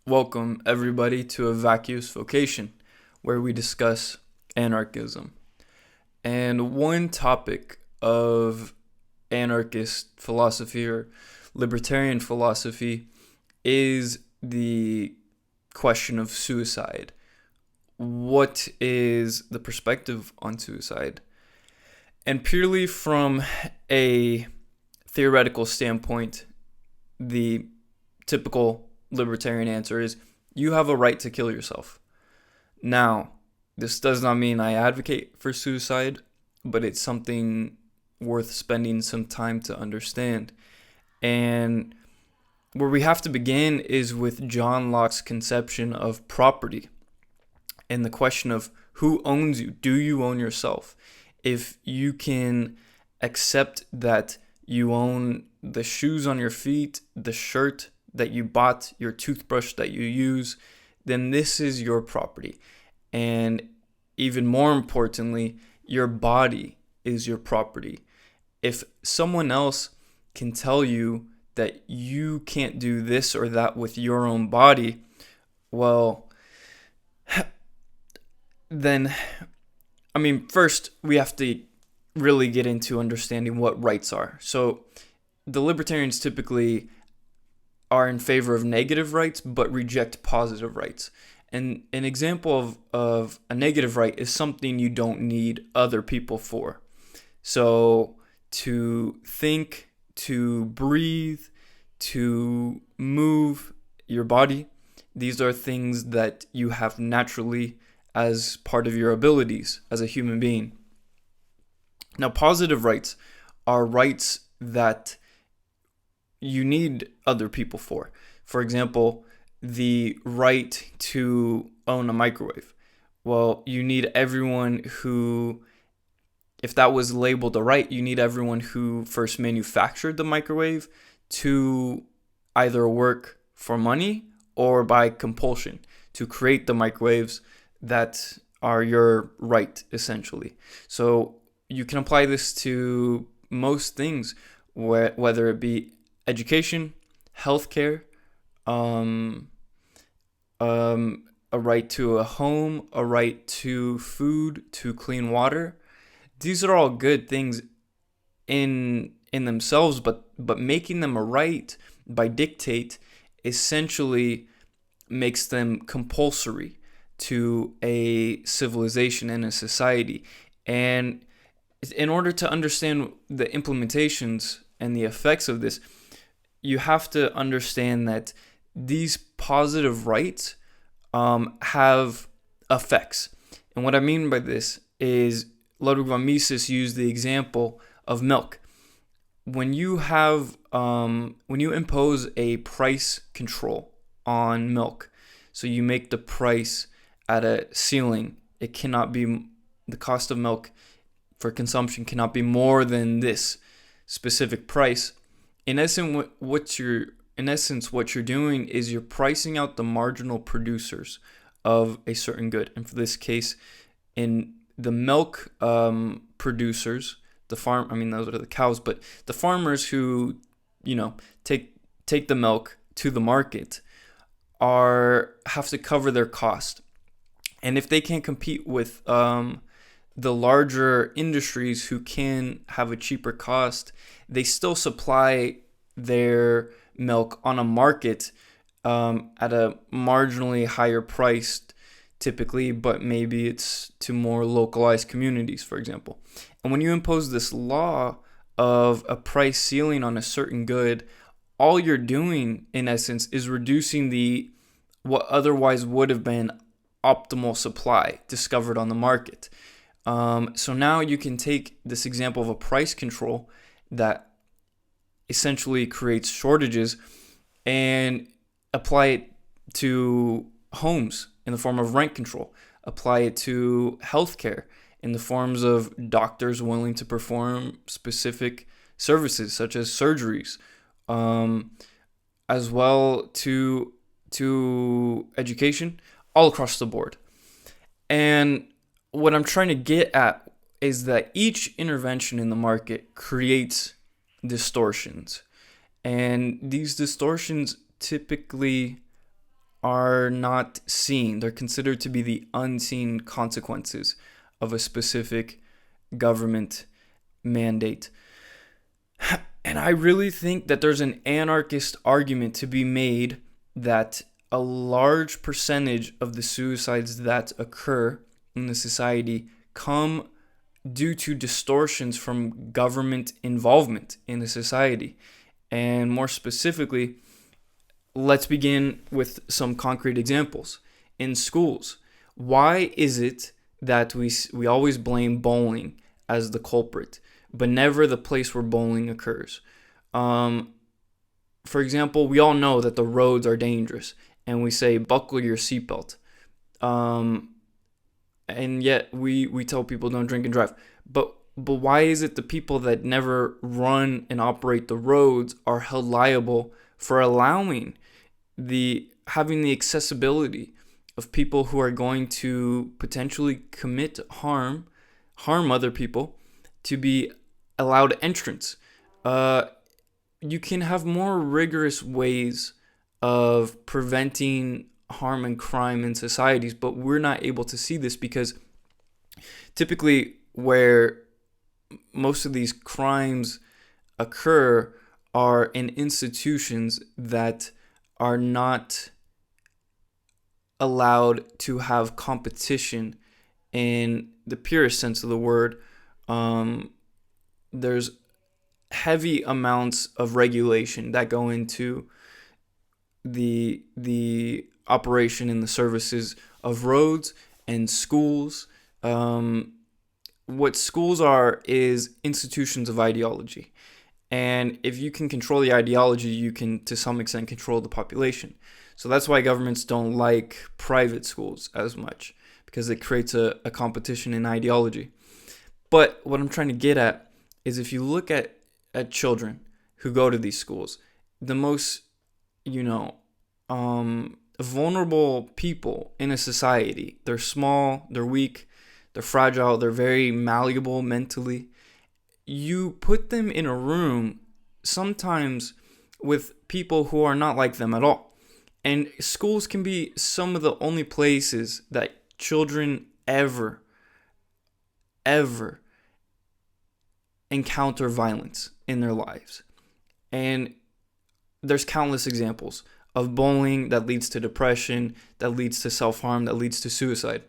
Welcome, everybody, to a vacuous vocation, where we discuss anarchism. And one topic of anarchist philosophy or libertarian philosophy is the question of suicide. What is the perspective on suicide? And purely from a theoretical standpoint, the typical libertarian answer is you have a right to kill yourself. Now, this does not mean I advocate for suicide, but it's something worth spending some time to understand. And where we have to begin is with John Locke's conception of property and the question of who owns you? Do you own yourself? If you can accept that you own the shoes on your feet, the shirt that you bought, your toothbrush that you use, then this is your property. And even more importantly, your body is your property. If someone else can tell you that you can't do this or that with your own body, well, then, first we have to really get into understanding what rights are. So the libertarians typically are in favor of negative rights but reject positive rights. And an example of a negative right is something you don't need other people for. So to think, to breathe, to move your body, these are things that you have naturally as part of your abilities as a human being. Now, positive rights are rights that you need other people for. For example, the right to own a microwave. Well, you need everyone who, if that was labeled a right, you need everyone who first manufactured the microwave to either work for money or by compulsion to create the microwaves that are your right, essentially. So you can apply this to most things, whether it be education, healthcare, a right to a home, a right to food, to clean water. These are all good things in themselves, but making them a right by dictate essentially makes them compulsory to a civilization and a society. And in order to understand the implementations and the effects of this, you have to understand that these positive rights have effects. And what I mean by this is Ludwig von Mises used the example of milk. When you impose a price control on milk, so you make the price at a ceiling, it cannot be, the cost of milk for consumption cannot be more than this specific price. In essence, what you're doing is you're pricing out the marginal producers of a certain good. And for this case, in the milk producers, those are the cows, but the farmers who, take the milk to the market have to cover their cost. And if they can't compete with the larger industries who can have a cheaper cost, they still supply their milk on a market at a marginally higher price typically, but maybe it's to more localized communities, for example. And when you impose this law of a price ceiling on a certain good, all you're doing in essence is reducing what otherwise would have been optimal supply discovered on the market. So now you can take this example of a price control that essentially creates shortages and apply it to homes in the form of rent control, apply it to healthcare in the forms of doctors willing to perform specific services such as surgeries, as well to education, all across the board. And what I'm trying to get at is that each intervention in the market creates distortions. And these distortions typically are not seen. They're considered to be the unseen consequences of a specific government mandate. And I really think that there's an anarchist argument to be made that a large percentage of the suicides that occur in the society come due to distortions from government involvement in the society. And more specifically, let's begin with some concrete examples. In schools, why is it that we always blame bowling as the culprit, but never the place where bowling occurs? For example, we all know that the roads are dangerous, and we say, buckle your seatbelt. And yet we tell people don't drink and drive. But why is it the people that never run and operate the roads are held liable for allowing having the accessibility of people who are going to potentially commit harm other people to be allowed entrance? You can have more rigorous ways of preventing harm and crime in societies, but we're not able to see this because typically where most of these crimes occur are in institutions that are not allowed to have competition in the purest sense of the word. There's heavy amounts of regulation that go into the operation and the services of roads and schools. What schools are is institutions of ideology. And if you can control the ideology, you can, to some extent, control the population. So that's why governments don't like private schools as much, because it creates a competition in ideology. But what I'm trying to get at is if you look at children who go to these schools, the most, vulnerable people in a society, they're small, they're weak, they're fragile, they're very malleable mentally. You put them in a room sometimes with people who are not like them at all. And schools can be some of the only places that children ever encounter violence in their lives. And there's countless examples of bullying that leads to depression, that leads to self-harm, that leads to suicide.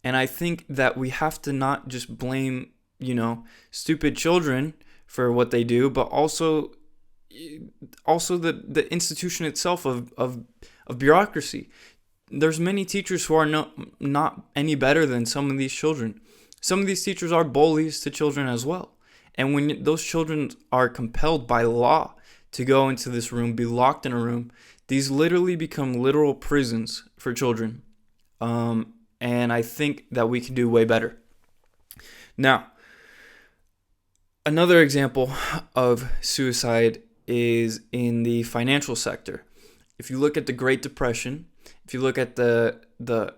And I think that we have to not just blame, stupid children for what they do, but also the institution itself of bureaucracy. There's many teachers who are not any better than some of these children. Some of these teachers are bullies to children as well. And when those children are compelled by law to go into this room, be locked in a room, these literally become literal prisons for children. And I think that we can do way better. Now, another example of suicide is in the financial sector. If you look at the Great Depression, if you look at the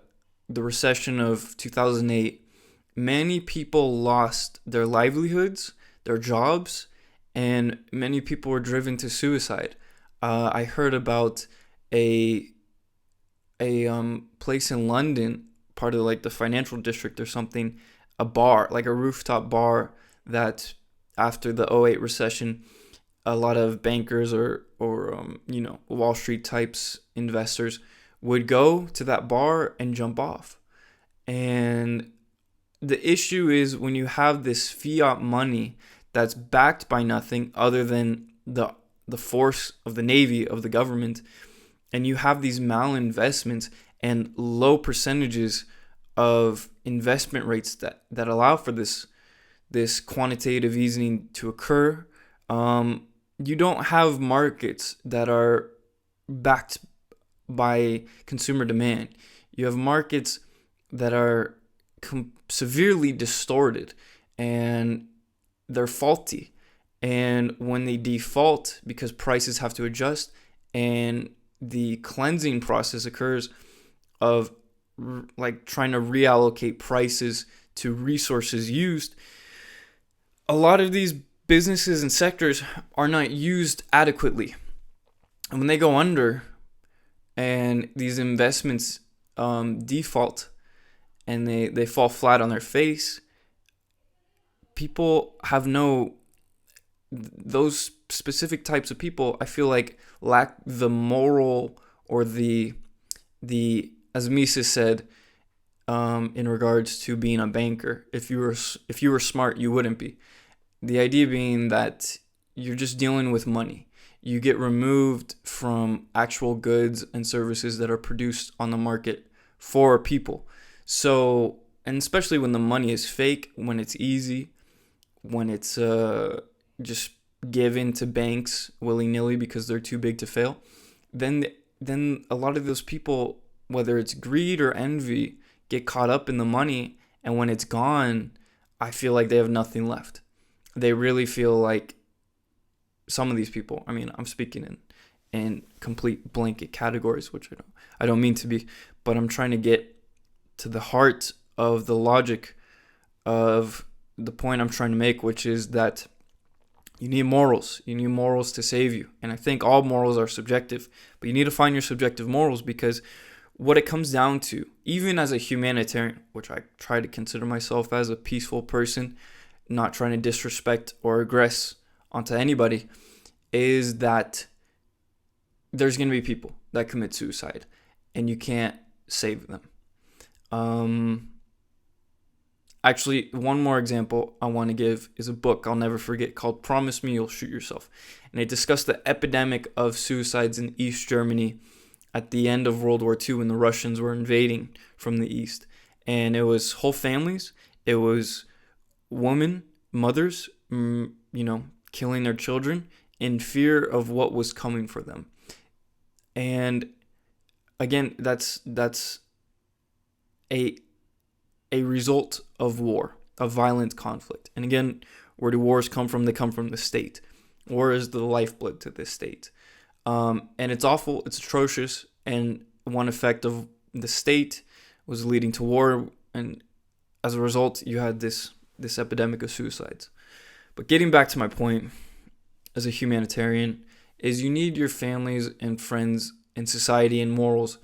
recession of 2008, many people lost their livelihoods, their jobs, and many people were driven to suicide. I heard about a place in London, part of like the financial district or something, a bar, like a rooftop bar, that after the 2008 recession, a lot of bankers or Wall Street types, investors would go to that bar and jump off. And the issue is when you have this fiat money that's backed by nothing other than the force of the Navy, of the government, and you have these malinvestments and low percentages of investment rates that allow for this quantitative easing to occur, you don't have markets that are backed by consumer demand. You have markets that are severely distorted and they're faulty. And when they default, because prices have to adjust and the cleansing process occurs of like trying to reallocate prices to resources used, a lot of these businesses and sectors are not used adequately. And when they go under, and these investments default, and they fall flat on their face, people have those specific types of people, I feel like, lack the moral, or the as Mises said, in regards to being a banker. If you were smart, you wouldn't be. The idea being that you're just dealing with money. You get removed from actual goods and services that are produced on the market for people. So, and especially when the money is fake, when it's easy, when it's just given to banks willy-nilly because they're too big to fail, then a lot of those people, whether it's greed or envy, get caught up in the money, and when it's gone, I feel like they have nothing left. They really feel like, some of these people, I mean, I'm speaking in complete blanket categories, which I don't mean to be, but I'm trying to get to the heart of the logic of the point I'm trying to make, which is that you need morals. You need morals to save you. And I think all morals are subjective, but you need to find your subjective morals, because what it comes down to, even as a humanitarian, which I try to consider myself as a peaceful person, not trying to disrespect or aggress onto anybody, is that there's going to be people that commit suicide, and you can't save them. Actually, one more example I want to give is a book I'll never forget called Promise Me You'll Shoot Yourself. And it discussed the epidemic of suicides in East Germany at the end of World War II, when the Russians were invading from the East. And it was whole families. It was women, mothers, killing their children in fear of what was coming for them. And again, that's a result of war, of violent conflict. And again, where do wars come from? They come from the state. War is the lifeblood to this state. And it's awful, it's atrocious, and one effect of the state was leading to war, and as a result, you had this epidemic of suicides. But getting back to my point, as a humanitarian, is you need your families and friends and society and morals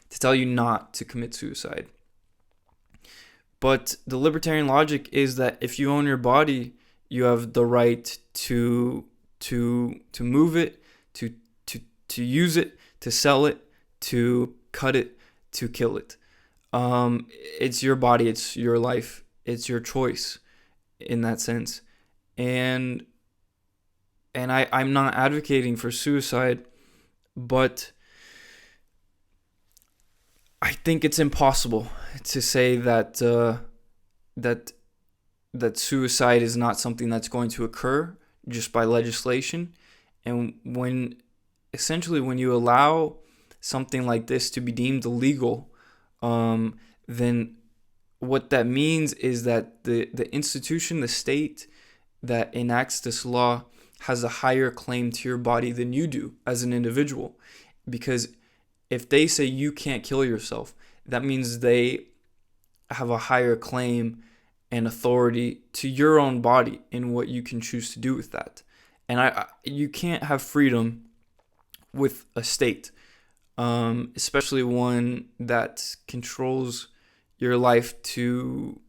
to tell you not to commit suicide. But the libertarian logic is that if you own your body, you have the right to move it, to use it, to sell it, to cut it, to kill it. It's your body, it's your life, it's your choice in that sense. And I'm not advocating for suicide, but I think it's impossible to say that that suicide is not something that's going to occur just by legislation. And when you allow something like this to be deemed illegal, then what that means is that the institution, the state that enacts this law, has a higher claim to your body than you do as an individual. Because if they say you can't kill yourself, that means they have a higher claim and authority to your own body and what you can choose to do with that. And you can't have freedom with a state, especially one that controls your life to,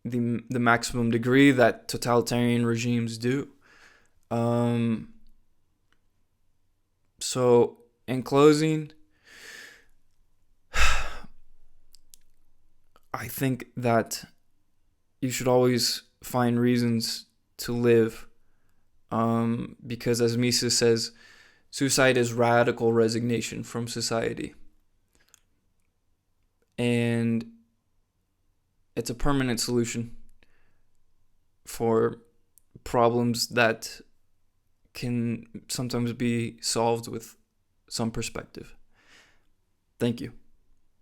the maximum degree that totalitarian regimes do. So, in closing, I think that you should always find reasons to live, because as Mises says, suicide is radical resignation from society. And it's a permanent solution for problems that can sometimes be solved with some perspective. Thank you.